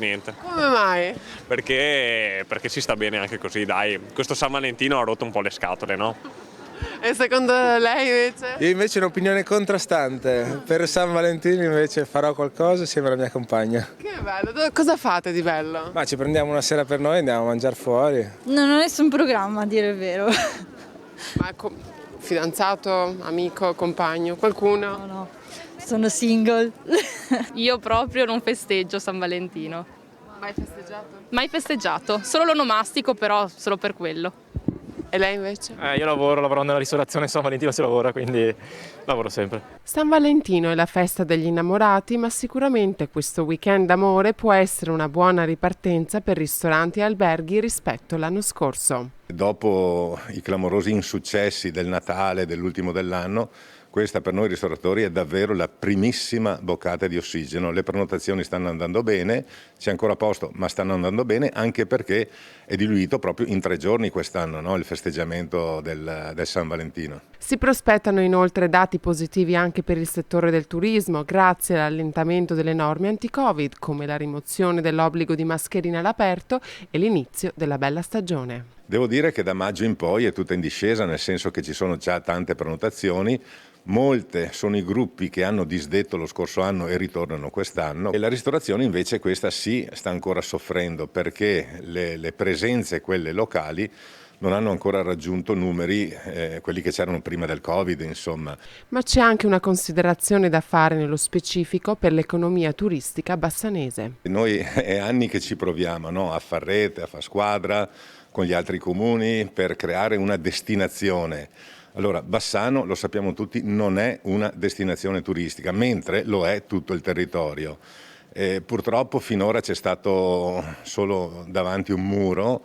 Niente. Come mai? Perché si sta bene anche così, dai. Questo San Valentino ha rotto un po' le scatole, no? E secondo lei invece? Io invece ho un'opinione contrastante. Per San Valentino invece farò qualcosa insieme alla mia compagna. Che bello, cosa fate di bello? Ma ci prendiamo una sera per noi e andiamo a mangiare fuori. Non ho nessun programma, a dire il vero. Ma fidanzato, amico, compagno, qualcuno? No, sono single. Io proprio non festeggio San Valentino. Mai festeggiato? Mai festeggiato, solo l'onomastico però, solo per quello. E lei invece? Io lavoro nella ristorazione, San Valentino si lavora, quindi lavoro sempre. San Valentino è la festa degli innamorati, ma sicuramente questo weekend d'amore può essere una buona ripartenza per ristoranti e alberghi rispetto all'anno scorso. Dopo i clamorosi insuccessi del Natale, dell'ultimo dell'anno, questa per noi ristoratori è davvero la primissima boccata di ossigeno. Le prenotazioni stanno andando bene, c'è ancora posto, ma stanno andando bene anche perché è diluito proprio in 3 giorni quest'anno, no? Il festeggiamento del San Valentino. Si prospettano inoltre dati positivi anche per il settore del turismo, grazie all'allentamento delle norme anti-Covid, come la rimozione dell'obbligo di mascherina all'aperto e l'inizio della bella stagione. Devo dire che da maggio in poi è tutta in discesa, nel senso che ci sono già tante prenotazioni. Molte sono i gruppi che hanno disdetto lo scorso anno e ritornano quest'anno, e la ristorazione invece questa sì sta ancora soffrendo perché le presenze, quelle locali, non hanno ancora raggiunto numeri, quelli che c'erano prima del Covid, insomma. Ma c'è anche una considerazione da fare nello specifico per l'economia turistica bassanese. Noi è anni che ci proviamo, no? A far rete, a far squadra con gli altri comuni per creare una destinazione. Allora, Bassano, lo sappiamo tutti, non è una destinazione turistica, mentre lo è tutto il territorio. Purtroppo finora c'è stato solo davanti un muro.